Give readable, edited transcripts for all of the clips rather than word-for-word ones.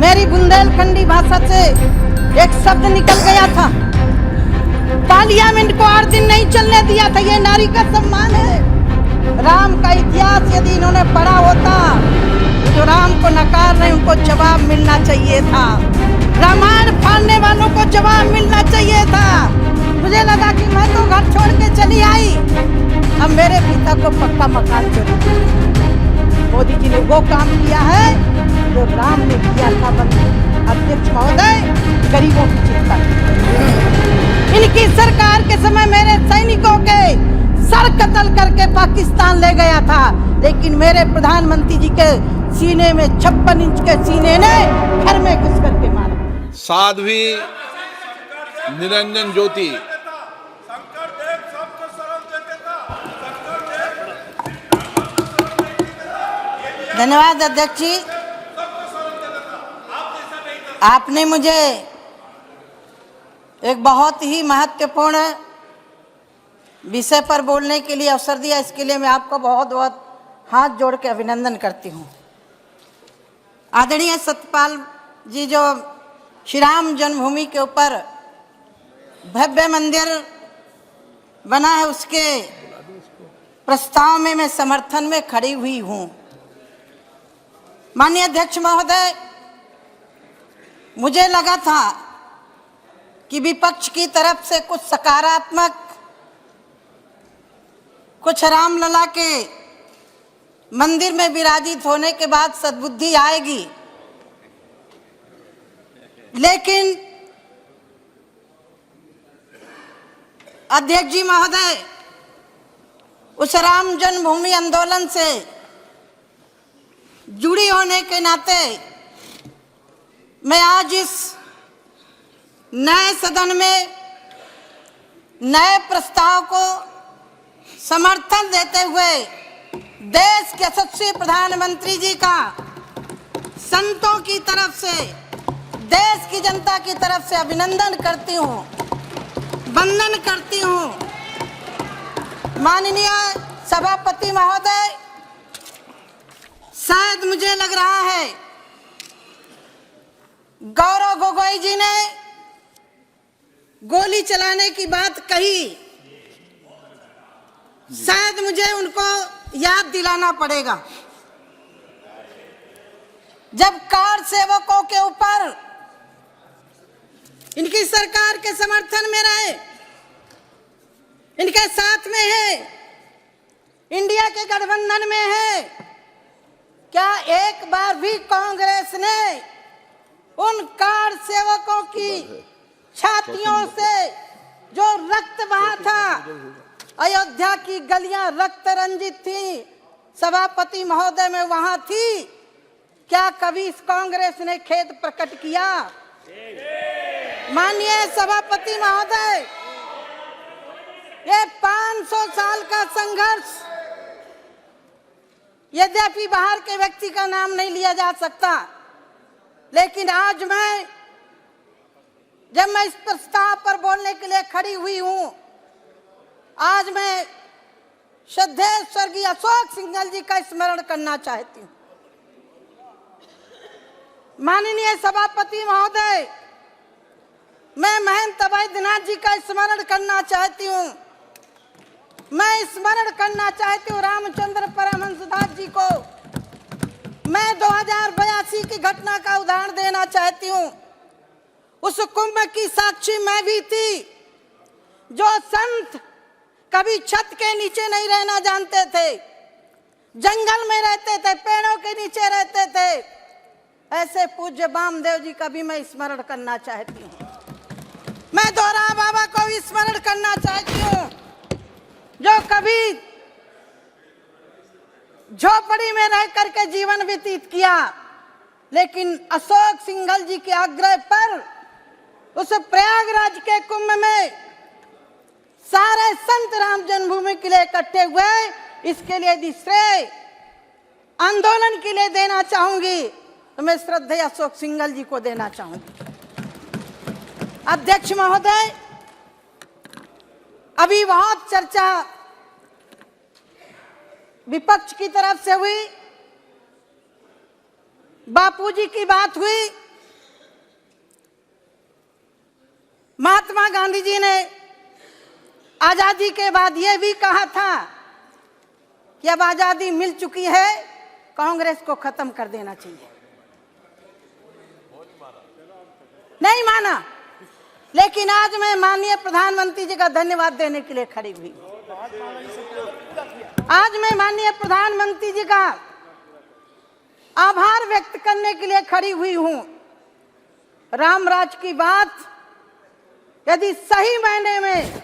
मेरी बुंदेलखंडी भाषा से एक शब्द निकल गया था। पार्लियामेंट को 8 दिन नहीं चलने दिया था। ये नारी का सम्मान है। राम का इतिहास यदि इन्होंने पढ़ा होता, जो राम को नकार रहे उनको जवाब मिलना चाहिए था। रामायण फाड़ने वालों को जवाब मिलना चाहिए था। मुझे लगा कि मैं तो घर छोड़ के चली आई, अब मेरे पिता को पक्का मकान चाहिए। मोदी जी ने वो काम किया है जो राम ने किया था। अध्यक्ष महोदय, गरीबों की चिंता इनकी सरकार के समय मेरे सैनिकों के सर कत्ल करके पाकिस्तान ले गया था, लेकिन मेरे प्रधानमंत्री जी के सीने में 56 इंच के सीने ने घर में घुस करके मारा। साध्वी निरंजन ज्योति धन्यवाद अध्यक्ष जी। आपने मुझे एक बहुत ही महत्वपूर्ण विषय पर बोलने के लिए अवसर दिया, इसके लिए मैं आपका बहुत बहुत हाथ जोड़ के अभिनंदन करती हूँ। आदरणीय सत्यपाल जी, जो श्री राम जन्मभूमि के ऊपर भव्य मंदिर बना है, उसके प्रस्ताव में मैं समर्थन में खड़ी हुई हूँ। माननीय अध्यक्ष महोदय, मुझे लगा था कि विपक्ष की तरफ से कुछ सकारात्मक, कुछ रामलला के मंदिर में विराजित होने के बाद सद्बुद्धि आएगी, लेकिन अध्यक्ष जी महोदय, उस राम जन्मभूमि आंदोलन से जुड़ी होने के नाते मैं आज इस नए सदन में नए प्रस्ताव को समर्थन देते हुए देश के यशस्वी प्रधानमंत्री जी का संतों की तरफ से, देश की जनता की तरफ से अभिनंदन करती हूँ, वंदन करती हूँ। माननीय सभापति महोदय, शायद मुझे लग रहा है गौरव गोगोई जी ने गोली चलाने की बात कही, शायद मुझे उनको याद दिलाना पड़ेगा। जब कार सेवकों के ऊपर इनकी सरकार के समर्थन में रहे, इनके साथ में है, इंडिया के गठबंधन में है, क्या एक बार भी कांग्रेस ने उन कार सेवकों की छातियों से जो रक्त बहा था, अयोध्या की गलियां रक्त रंजित थी, सभापति महोदय में वहां थी, क्या कभी इस कांग्रेस ने खेद प्रकट किया? माननीय सभापति महोदय, ये 500 साल का संघर्ष, यद्यपि बाहर के व्यक्ति का नाम नहीं लिया जा सकता, लेकिन आज जब मैं इस प्रस्ताव पर बोलने के लिए खड़ी हुई हूं, आज मैं श्रद्धेय स्वर्गीय अशोक सिंघल जी का स्मरण करना चाहती हूं। माननीय सभापति महोदय, मैं महंत वैद्यनाथ जी का स्मरण करना चाहती हूं। मैं स्मरण करना चाहती हूँ रामचंद्र परमहंसदास जी को। मैं 2082 की घटना का उदाहरण देना चाहती हूँ। उस कुंभ की साक्षी मैं भी थी। जो संत कभी छत के नीचे नहीं रहना जानते थे, जंगल में रहते थे, पेड़ों के नीचे रहते थे, ऐसे पूज्य वामदेव जी का भी मैं स्मरण करना चाहती हूँ। मैं दोरा बाबा को भी स्मरण करना चाहती हूँ, जो कभी झोपड़ी में रह करके जीवन व्यतीत किया, लेकिन अशोक सिंघल जी के आग्रह पर उस प्रयागराज के कुंभ में सारे संत राम जन्मभूमि के लिए इकट्ठे हुए। इसके लिए यदि श्रेय आंदोलन के लिए देना चाहूंगी तो मैं श्रद्धेय अशोक सिंघल जी को देना चाहूंगी। अध्यक्ष महोदय, अभी बहुत चर्चा विपक्ष की तरफ से हुई, बापूजी की बात हुई, महात्मा गांधी जी ने आजादी के बाद यह भी कहा था कि अब आजादी मिल चुकी है, कांग्रेस को खत्म कर देना चाहिए। नहीं माना, लेकिन आज मैं माननीय प्रधानमंत्री जी का धन्यवाद देने के लिए खड़ी हुई। आज मैं माननीय प्रधानमंत्री जी का आभार व्यक्त करने के लिए खड़ी हुई हूं। राम राज की बात यदि सही मायने में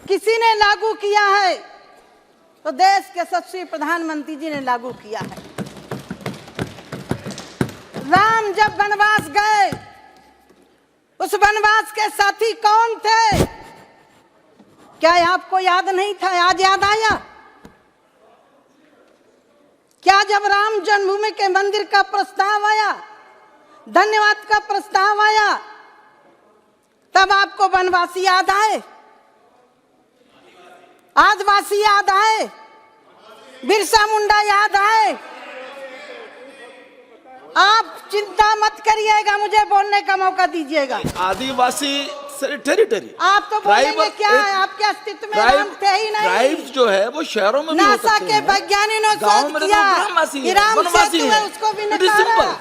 किसी ने लागू किया है तो देश के यशस्वी प्रधानमंत्री जी ने लागू किया है। राम जब वनवास गए, उस वनवास के साथी कौन थे? क्या आपको याद नहीं था? आज याद आया? क्या जब राम जन्मभूमि के मंदिर का प्रस्ताव आया, धन्यवाद का प्रस्ताव आया, तब आपको वनवासी याद आए, आदिवासी याद आए, बिरसा मुंडा याद आए? आप चिंता मत करिएगा, मुझे बोलने का मौका दीजिएगा। आदिवासी टेरिटरी, आप तो बोलेंगे क्या है? आपके अस्तित्व में राम थे ही नहीं। ट्राइब्स जो है वो शहरों में भी हो सकते हैं। नासा के वैज्ञानिकों ने सोच किया कि राम सेतु है, उसको भी नकारा।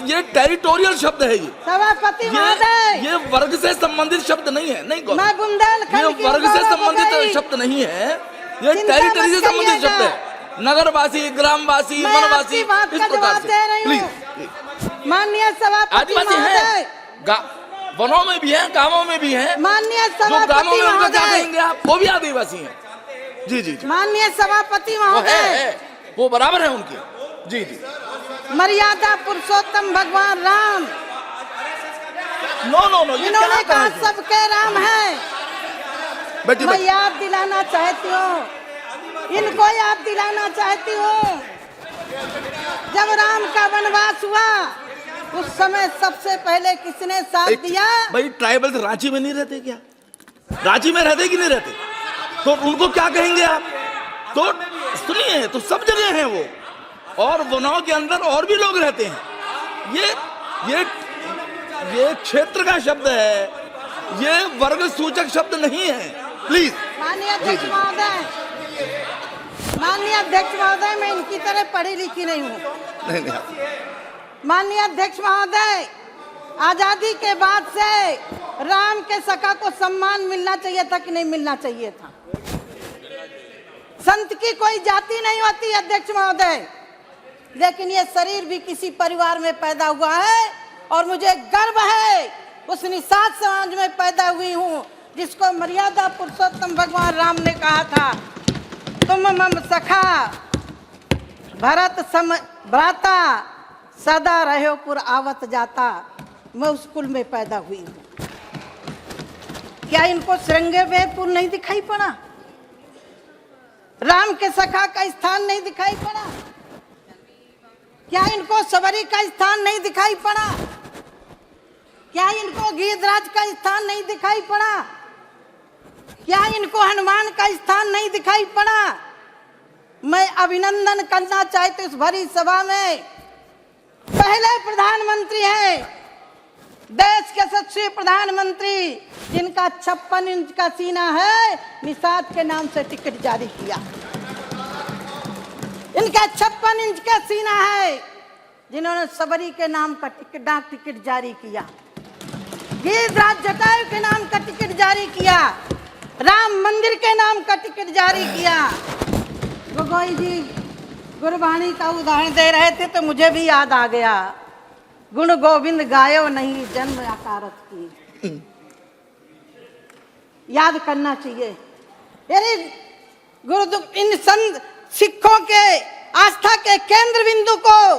ये टेरिटोरियल शब्द है। ये सभापति महोदय, ये वर्ग से संबंधित शब्द नहीं है। नहीं, मैं बुंदेलखंड की ये वर्ग से संबंधित शब्द नहीं है, ये टेरिटरी से संबंधित शब्द है। नगरवासी, ग्रामवासी, वनवासी, इस प्रकार से। प्लीज, माननीय सभापति महोदय, वनों में भी हैं, गांवों में भी हैं। माननीय जो गांवों में उनका क्या कहेंगे आप? वो भी आदिवासी हैं। जी जी, माननीय सभापति महोदय, वो बराबर है उनके। जी जी, मर्यादा पुरुषोत्तम भगवान राम। नो, इन्होंने कहा सबके राम है। मैं याद दिलाना चाहती हूँ, इनको याद दिलाना चाहती हूँ, जब राम का वनवास हुआ उस समय सबसे पहले किसने साथ दिया? भाई, ट्राइबल्स रांची में नहीं रहते क्या? रांची में रहते कि नहीं रहते? तो उनको क्या कहेंगे आप? तो सुनिए, तो सब जगह हैं वो, और वनों के अंदर और भी लोग रहते हैं। ये क्षेत्र का शब्द है, ये वर्ग सूचक शब्द नहीं है। प्लीज। माननीय अध्यक्ष महोदय, माननीय अध्यक्ष महोदय, मैं इनकी तरह पढ़ी लिखी नहीं हूँ। नहीं। माननीय अध्यक्ष महोदय, आजादी के बाद से राम के सखा को सम्मान मिलना चाहिए था कि नहीं मिलना चाहिए था? संत की कोई जाति नहीं होती अध्यक्ष महोदय, लेकिन ये शरीर भी किसी परिवार में पैदा हुआ है, और मुझे गर्व है उस निषाद समाज में पैदा हुई हूँ जिसको मर्यादा पुरुषोत्तम भगवान राम ने कहा था, तुम मम सखा भरत सम भ्राता, सदा रहो पुर आवत जाता। मैं उस कुल में पैदा हुई हूँ। क्या इनको श्रृंगेरपुर नहीं दिखाई पड़ा? राम के सखा का स्थान नहीं दिखाई पड़ा? क्या इनको सबरी का स्थान नहीं दिखाई पड़ा? क्या इनको गिरिराज का स्थान नहीं दिखाई पड़ा? क्या इनको हनुमान का स्थान नहीं दिखाई पड़ा? मैं अभिनंदन करना चाहती हूँ इस भरी सभा में, पहले प्रधानमंत्री हैं, देश के यशस्वी प्रधानमंत्री, जिनका 56 इंच का सीना है, निषाद के नाम से टिकट जारी किया। इनका 56 इंच का सीना है, जिन्होंने सबरी के नाम का डाक टिकट जारी किया, गिरिराज जटायु के नाम का टिकट जारी किया, राम मंदिर के नाम का टिकट जारी किया। गोगोई जी गुरबाणी का उदाहरण दे रहे थे तो मुझे भी याद आ गया, गुण गोविंद गायो नहीं जन्म आकारत की। याद करना चाहिए। यानी गुरु इन संत सिखों के आस्था के केंद्र बिंदु को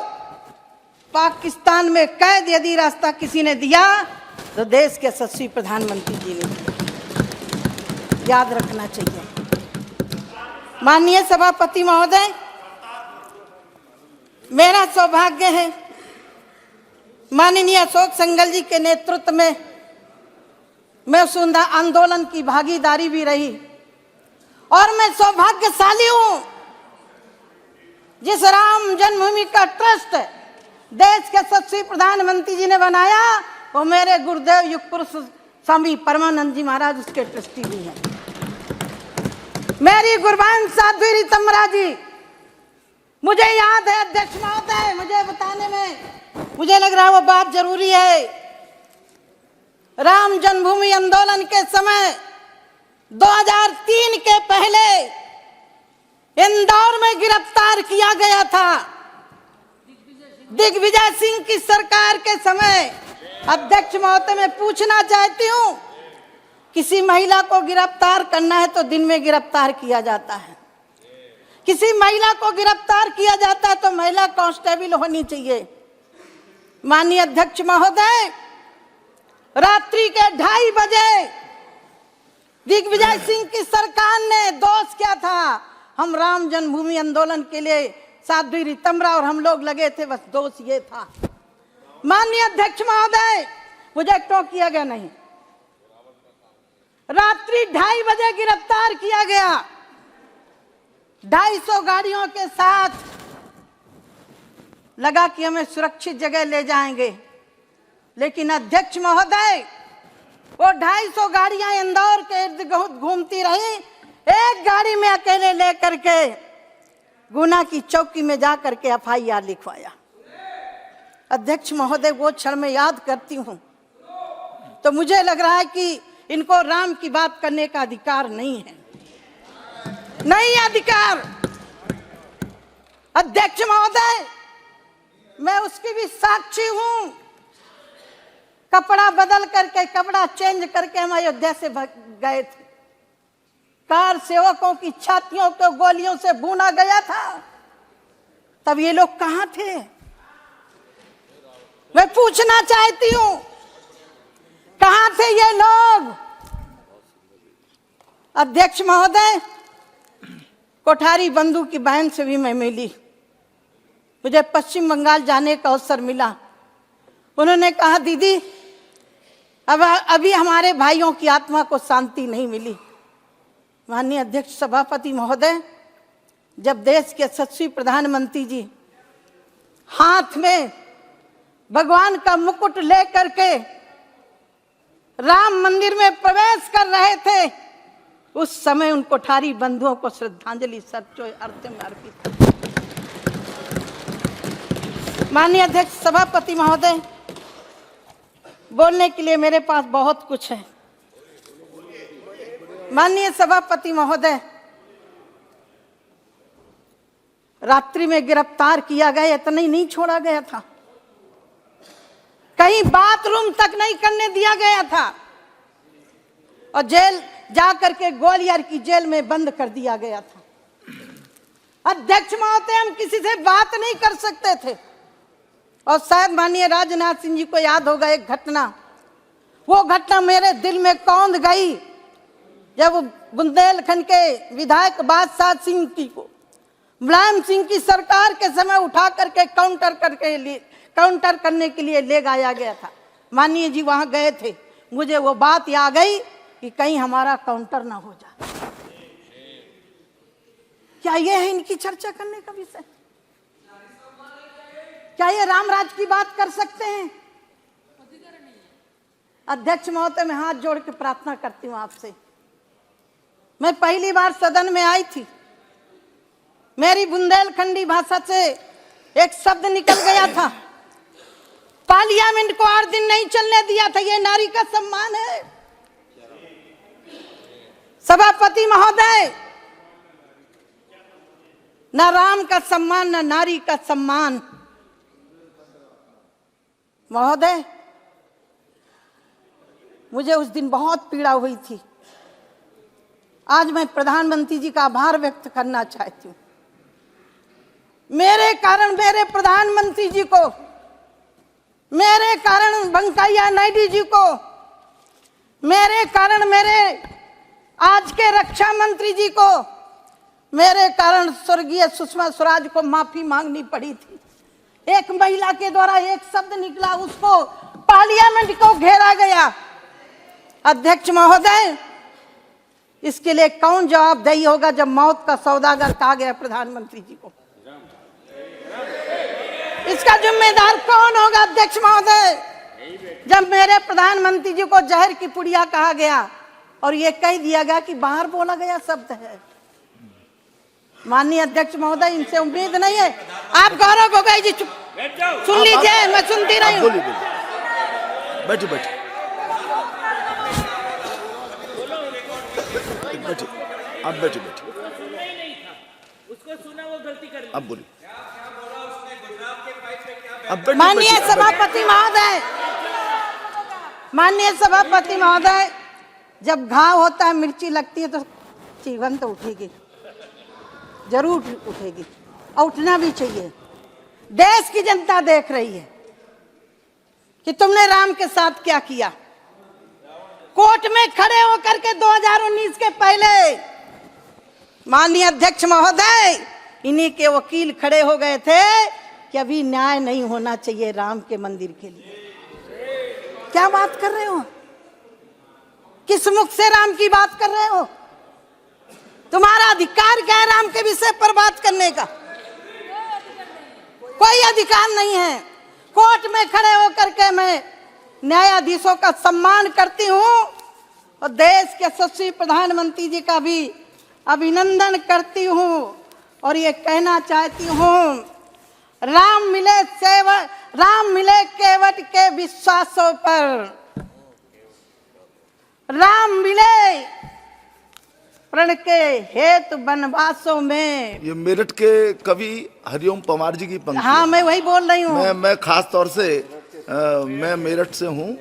पाकिस्तान में कैद यदि रास्ता किसी ने दिया तो देश के यशस्वी प्रधानमंत्री जी ने, याद रखना चाहिए। माननीय सभापति महोदय, मेरा सौभाग्य है माननीय अशोक सिंघल जी के नेतृत्व में मैं उस आंदोलन की भागीदारी भी रही, और मैं सौभाग्यशाली हूं जिस राम जन्मभूमि का ट्रस्ट देश के यशस्वी प्रधानमंत्री जी ने बनाया, वो मेरे गुरुदेव युग पुरुष स्वामी परमानंद जी महाराज उसके ट्रस्टी भी हैं। मेरी गुरबान साध्वी रीतमरा जी, मुझे याद है अध्यक्ष महोदय, मुझे बताने में मुझे लग रहा है वो बात जरूरी है। राम जन्मभूमि आंदोलन के समय 2003 के पहले इंदौर में गिरफ्तार किया गया था दिग्विजय सिंह की सरकार के समय। अध्यक्ष महोदय, मैं पूछना चाहती हूँ, किसी महिला को गिरफ्तार करना है तो दिन में गिरफ्तार किया जाता है, किसी महिला को गिरफ्तार किया जाता है तो महिला कांस्टेबल होनी चाहिए। माननीय अध्यक्ष महोदय, रात्रि के 2:30 बजे दिग्विजय सिंह की सरकार ने दोष क्या था, हम राम जन्मभूमि आंदोलन के लिए साध्वी रीतमरा और हम लोग लगे थे, बस दोष ये था। माननीय अध्यक्ष महोदय, मुझे टोक किया गया नहीं, रात्रि 2:30 बजे गिरफ्तार किया गया 250 गाड़ियों के साथ, लगा कि हमें सुरक्षित जगह ले जाएंगे। लेकिन अध्यक्ष महोदय, वो 250 गाड़ियां इंदौर के इर्द गिर्द घूमती रही, एक गाड़ी में अकेले लेकर के गुना की चौकी में जाकर के FIR लिखवाया। अध्यक्ष महोदय, वो क्षण में याद करती हूं तो मुझे लग रहा है कि इनको राम की बात करने का अधिकार नहीं है, नहीं अधिकार। अध्यक्ष महोदय, मैं उसकी भी साक्षी हूं, कपड़ा बदल करके, कपड़ा चेंज करके हम अयोध्या से गए थे। कार सेवकों की छातियों को गोलियों से भूना गया था, तब ये लोग कहां थे? मैं पूछना चाहती हूं, कहां थे ये लोग? अध्यक्ष महोदय, कोठारी बंधु की बहन से भी मैं मिली, मुझे पश्चिम बंगाल जाने का अवसर मिला। उन्होंने कहा, दीदी अब अभी हमारे भाइयों की आत्मा को शांति नहीं मिली। माननीय अध्यक्ष सभापति महोदय, जब देश के यशस्वी प्रधानमंत्री जी हाथ में भगवान का मुकुट लेकर के राम मंदिर में प्रवेश कर रहे थे, उस समय उन कोठारी बंधुओं को श्रद्धांजलि सचोय अर्थ में अर्पित। माननीय अध्यक्ष सभापति महोदय, बोलने के लिए मेरे पास बहुत कुछ है। माननीय सभापति महोदय, रात्रि में गिरफ्तार किया गया, इतना ही नहीं छोड़ा गया था, कहीं बाथरूम तक नहीं करने दिया गया था और जेल जाकर के ग्वालियर की जेल में बंद कर दिया गया था। अध्यक्ष महोदय, हम किसी से बात नहीं कर सकते थे। और शायद माननीय राजनाथ सिंह जी को याद होगा एक घटना, वो घटना मेरे दिल में कौंध गई जब बुंदेलखंड के विधायक बादशाह सिंह जी को मुलायम सिंह की सरकार के समय उठा करके काउंटर करने के लिए ले जाया गया था। माननीय जी वहां गए थे, मुझे वो बात याद गई कि कहीं हमारा काउंटर ना हो जाए। क्या ये है इनकी चर्चा करने का विषय? क्या ये रामराज की बात कर सकते हैं? अध्यक्ष महोदय, मैं हाथ जोड़ के प्रार्थना करती हूं आपसे। मैं पहली बार सदन में आई थी, मेरी बुंदेलखंडी भाषा से एक शब्द निकल गया था, पार्लियामेंट को 8 दिन नहीं चलने दिया था। ये नारी का सम्मान है। सभापति महोदय, न राम का सम्मान न नारी का सम्मान। महोदय, मुझे उस दिन बहुत पीड़ा हुई थी। आज मैं प्रधानमंत्री जी का आभार व्यक्त करना चाहती हूँ। मेरे कारण मेरे प्रधानमंत्री जी को, मेरे कारण वेंकैया नायडू जी को, मेरे कारण मेरे आज के रक्षा मंत्री जी को, मेरे कारण स्वर्गीय सुषमा स्वराज को माफी मांगनी पड़ी थी। एक महिला के द्वारा एक शब्द निकला, उसको पार्लियामेंट को घेरा गया। अध्यक्ष महोदय, इसके लिए कौन जवाबदेही होगा जब मौत का सौदागर कहा गया प्रधानमंत्री जी को? इसका जिम्मेदार कौन होगा? अध्यक्ष महोदय, जब मेरे प्रधानमंत्री जी को जहर की पुड़िया कहा गया और ये कह दिया गया कि बाहर बोला गया शब्द है। माननीय अध्यक्ष महोदय, इनसे उम्मीद नहीं है। आप गौरव गोगोई जी सुन लीजिए, मैं सुनती रही हूँ। बैठो बैठो बैठो, आप बैठो बैठो, उसको सुना वो गलती कर ली। अब बोलिए। माननीय सभापति महोदय, माननीय सभापति महोदय, जब घाव होता है, मिर्ची लगती है तो जीवन तो उठेगी, जरूर उठेगी और उठना भी चाहिए। देश की जनता देख रही है कि तुमने राम के साथ क्या किया। कोर्ट में खड़े होकर के 2019 के पहले माननीय अध्यक्ष महोदय, इन्हीं के वकील खड़े हो गए थे कि अभी न्याय नहीं होना चाहिए राम के मंदिर के लिए। क्या बात कर रहे हो? किस मुख से राम की बात कर रहे हो? तुम्हारा अधिकार क्या है राम के विषय पर बात करने का? कोई अधिकार नहीं है। कोर्ट में खड़े होकर के मैं न्यायाधीशों का सम्मान करती हूँ और देश के यशस्वी प्रधानमंत्री जी का भी अभिनंदन करती हूँ और ये कहना चाहती हूँ, राम मिले केवट के विश्वासों पर, राम मिले प्रण के हेतु वनवासों में। ये मेरठ के कवि हरिओम पंवार जी की पंक्ति। हाँ, मैं वही बोल रही हूँ। मैं खास तौर से मैं मेरठ से हूँ,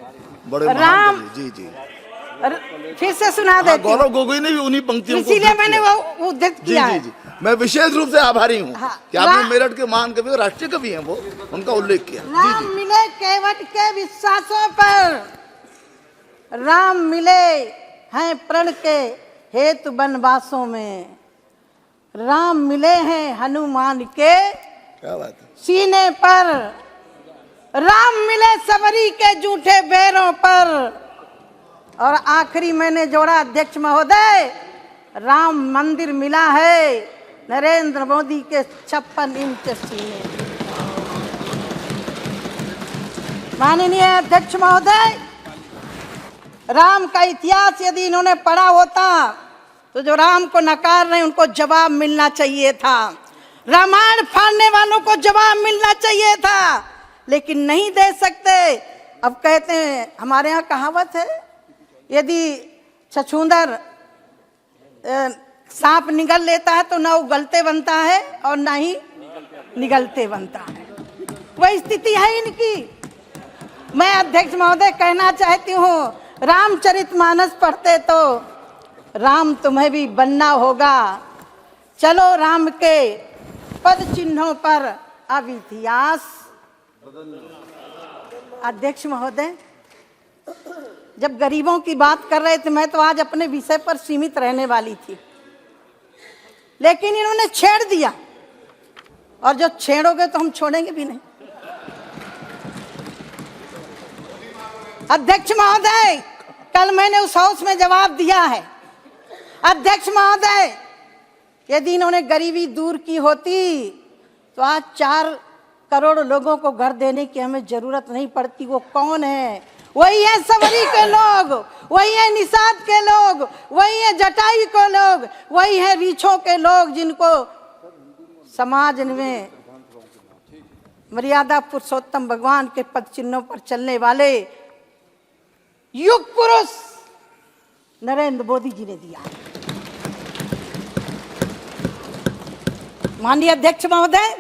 बड़े राम, महान कवि। जी फिर से सुना देती हूँ। गौरव गोगोई ने भी उन्हीं पंक्तियों को इसीलिए मैंने वो उद्धृत किया है। जी, मैं विशेष रूप से आभारी हूँ कि आपने मेरठ के महान कवि, राष्ट्रीय कवि हैं वो, उनका उल्लेख किया। राम मिले केवट के विश्वासों पर, राम मिले हैं प्रण के हेतु वनवासों में, राम मिले हैं हनुमान के क्या बात है सीने पर, राम मिले सबरी के जूठे बैरों पर। और आखिरी मैंने जोड़ा अध्यक्ष महोदय, राम मंदिर मिला है नरेंद्र मोदी के 56 इंच सीने। माननीय अध्यक्ष महोदय, राम का इतिहास यदि इन्होंने पढ़ा होता तो जो राम को नकार रहे उनको जवाब मिलना चाहिए था। रामायण फाड़ने वालों को जवाब मिलना चाहिए था, लेकिन नहीं दे सकते। अब कहते हैं, हमारे यहाँ कहावत है, यदि छछूंदर सांप निगल लेता है तो ना उगलते बनता है और ना ही निगलते बनता है। वही स्थिति है इनकी। मैं अध्यक्ष महोदय कहना चाहती हूँ, रामचरितमानस पढ़ते तो राम तुम्हें भी बनना होगा। चलो राम के पद चिन्हों पर अब इतिहास। अध्यक्ष महोदय, जब गरीबों की बात कर रहे थे, मैं तो आज अपने विषय पर सीमित रहने वाली थी, लेकिन इन्होंने छेड़ दिया और जो छेड़ोगे तो हम छोड़ेंगे भी नहीं। अध्यक्ष महोदय, कल मैंने उस हाउस में जवाब दिया है। अध्यक्ष महोदय, यदि इन्होंने गरीबी दूर की होती तो आज 4 करोड़ लोगों को घर देने की हमें जरूरत नहीं पड़ती। वो कौन है? वही है सबरी के लोग, वही है निषाद के लोग, वही है जटाई के लोग, वही है रीछों के लोग, जिनको समाज में मर्यादा पुरुषोत्तम भगवान के पद चिन्हों पर चलने वाले युग पुरुष नरेंद्र मोदी जी ने दिया। माननीय अध्यक्ष महोदय,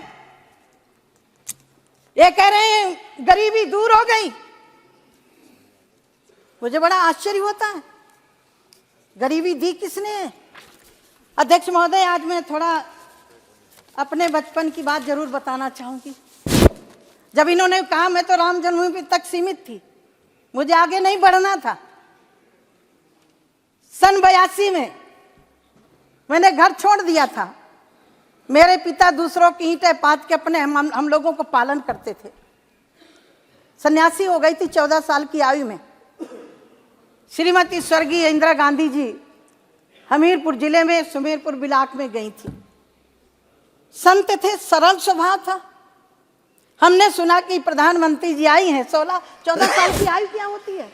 ये कह रहे हैं गरीबी दूर हो गई। मुझे बड़ा आश्चर्य होता है, गरीबी दी किसने? अध्यक्ष महोदय, आज मैं थोड़ा अपने बचपन की बात जरूर बताना चाहूंगी। जब इन्होंने कहा मैं तो राम जन्मभूमि तक सीमित थी, मुझे आगे नहीं बढ़ना था। सन 82 में मैंने घर छोड़ दिया था। मेरे पिता दूसरों की ईंटें पाथ के अपने हम लोगों को पालन करते थे। सन्यासी हो गई थी 14 साल की आयु में। श्रीमती स्वर्गीय इंदिरा गांधी जी हमीरपुर जिले में सुमेरपुर ब्लॉक में गई थी। संत थे, सरल स्वभाव था। हमने सुना कि प्रधानमंत्री जी आई हैं, 16-14 साल की आयु क्या होती है,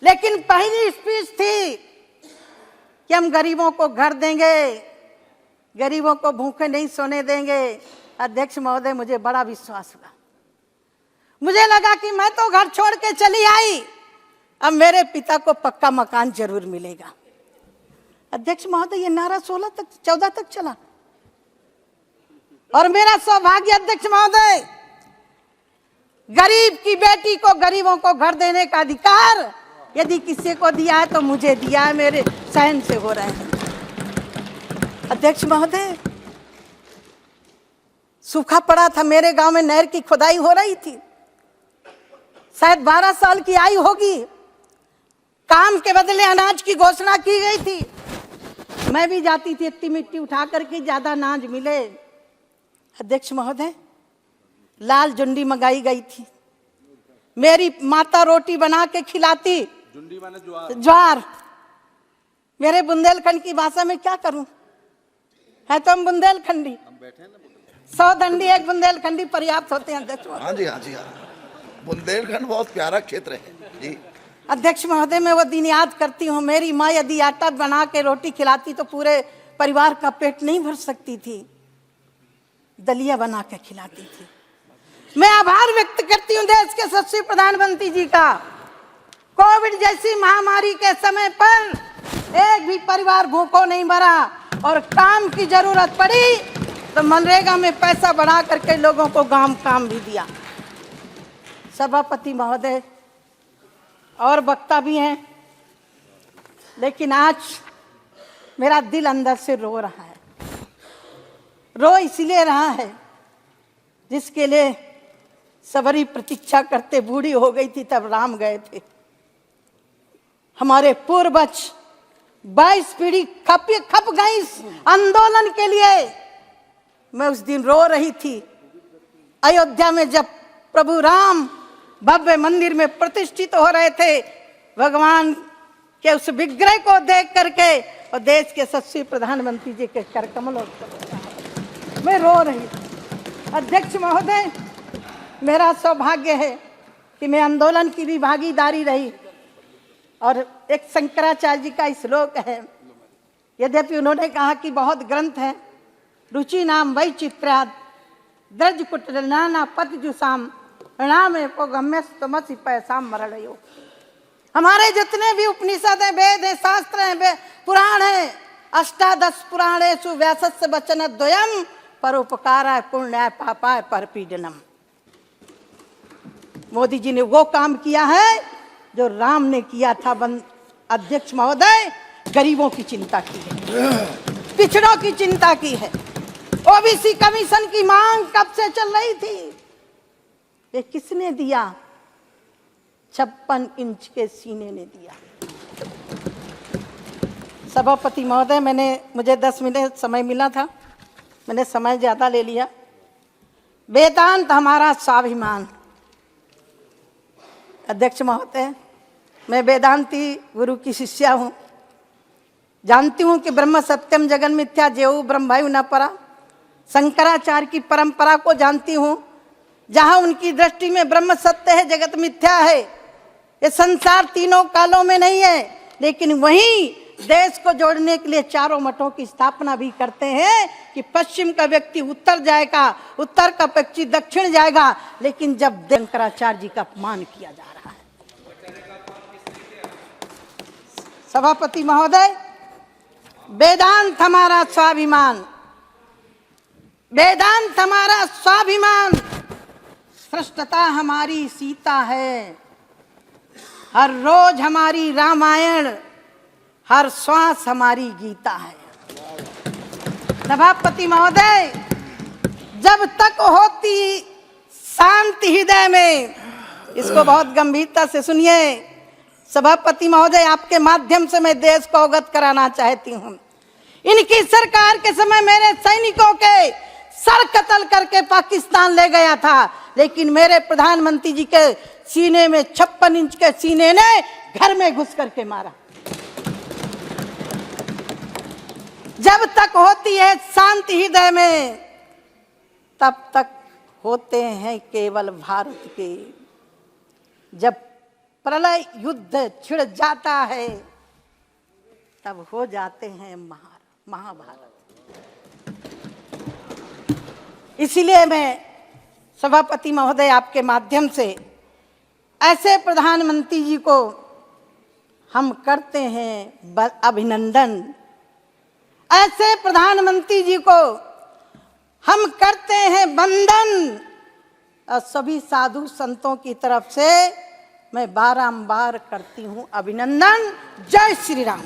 लेकिन पहली स्पीच थी कि हम गरीबों को घर देंगे, गरीबों को भूखे नहीं सोने देंगे। अध्यक्ष महोदय, मुझे बड़ा विश्वास हुआ, मुझे लगा कि मैं तो घर छोड़ के चली आई, अब मेरे पिता को पक्का मकान जरूर मिलेगा। अध्यक्ष महोदय, ये नारा 14 तक चला और मेरा सौभाग्य अध्यक्ष महोदय, गरीब की बेटी को, गरीबों को घर देने का अधिकार यदि किसी को दिया है तो मुझे दिया है, मेरे सहन से हो रहे हैं। अध्यक्ष महोदय, सूखा पड़ा था मेरे गांव में, नहर की खुदाई हो रही थी, शायद 12 साल की आयु होगी, काम के बदले अनाज की घोषणा की गई थी, मैं भी जाती थी इतनी मिट्टी उठा करके ज्यादा अनाज मिले। अध्यक्ष महोदय, लाल जुंडी मंगाई गई थी, मेरी माता रोटी बना के खिलाती, जुंडी माने ज्वार, मेरे बुंदेलखंड की भाषा में क्या करूं, है तो हम बुंदेलखंडी, 100 दंडी एक बुंदेलखंडी पर्याप्त होते हैं अध्यक्ष महोदय। हाँ जी, हाँ जी, हाँ, बुंदेलखंड बहुत प्यारा क्षेत्र है जी। अध्यक्ष महोदय, मैं वो दिन याद करती हूँ, मेरी माँ यदि आटा बना के रोटी खिलाती तो पूरे परिवार का पेट नहीं भर सकती थी, दलिया बना के खिलाती थी। मैं आभार व्यक्त करती हूँ देश के यशस्वी प्रधानमंत्री जी का, कोविड जैसी महामारी के समय पर एक भी परिवार भूखों नहीं मरा और काम की जरूरत पड़ी तो मनरेगा में पैसा बढ़ा करके लोगों को काम भी दिया। सभापति महोदय और वक्ता भी हैं, लेकिन आज मेरा दिल अंदर से रो रहा है। रो इसलिए रहा है जिसके लिए सबरी प्रतीक्षा करते बूढ़ी हो गई थी तब राम गए थे। हमारे पूर्वज 22 पीढ़ी खप गई इस आंदोलन के लिए। मैं उस दिन रो रही थी अयोध्या में जब प्रभु राम भव्य मंदिर में प्रतिष्ठित हो रहे थे, भगवान के उस विग्रह को देख करके और देश के यशस्वी प्रधानमंत्री जी के कर कमलों मैं रो रही। अध्यक्ष महोदय, मेरा सौभाग्य है कि मैं आंदोलन की भी भागीदारी रही और एक शंकराचार्य जी का श्लोक है, यद्यपि उन्होंने कहा कि बहुत ग्रंथ है, रुचि नाम वै चित्राद द्रज कुट नाना पति जुसाम नाम को गम्यस्तमसि पैसाम मरणयो। हमारे जितने भी उपनिषद हैं, वेद हैं, शास्त्र हैं, पुराण हैं, अष्टादश पुराणेषु व्यासस्य वचन द्वयम परोपकाराय पुण्याय पापाय परपीडनम। मोदी जी ने वो काम किया है जो राम ने किया था। अध्यक्ष महोदय, गरीबों की चिंता की है, पिछड़ों की चिंता की है। ओबीसी कमीशन की मांग कब से चल रही थी, ये किसने दिया? 56 इंच के सीने ने दिया। सभापति महोदय, मुझे 10 मिनट समय मिला था, मैंने समय ज्यादा ले लिया। वेदांत हमारा स्वाभिमान। अध्यक्ष महोदय, मैं वेदांती गुरु की शिष्या हूँ, जानती हूँ कि ब्रह्म सत्यम जगन मिथ्या जेऊ ब्रह्म भायु न परा। शंकराचार्य की परंपरा को जानती हूँ, जहाँ उनकी दृष्टि में ब्रह्म सत्य है, जगत मिथ्या है। ये संसार तीनों कालों में नहीं है, लेकिन वहीं देश को जोड़ने के लिए चारों मठों की स्थापना भी करते हैं कि पश्चिम का व्यक्ति उत्तर जाएगा, उत्तर का व्यक्ति दक्षिण जाएगा। लेकिन जब शंकराचार्य जी का अपमान किया जा रहा है। सभापति महोदय, वेदांत हमारा स्वाभिमान, वेदांत हमारा स्वाभिमान, श्रेष्ठता हमारी सीता है, हर रोज हमारी रामायण, हर श्वास हमारी गीता है। सभापति महोदय, जब तक होती शांति हृदय में, इसको बहुत गंभीरता से सुनिए। सभापति महोदय, आपके माध्यम से मैं देश को अवगत कराना चाहती हूँ। इनकी सरकार के समय मेरे सैनिकों के सर कत्ल करके पाकिस्तान ले गया था, लेकिन मेरे प्रधानमंत्री जी के सीने में 56 इंच के सीने ने घर में घुस करके मारा। जब तक होती है शांति हृदय में, तब तक होते हैं केवल भारत के। जब प्रलय युद्ध छिड़ जाता है तब हो जाते हैं महाभारत। इसीलिए मैं सभापति महोदय आपके माध्यम से ऐसे प्रधानमंत्री जी को हम करते हैं अभिनंदन। ऐसे प्रधानमंत्री जी को हम करते हैं वंदन। और सभी साधु संतों की तरफ से मैं बारंबार करती हूं अभिनंदन। जय श्री राम।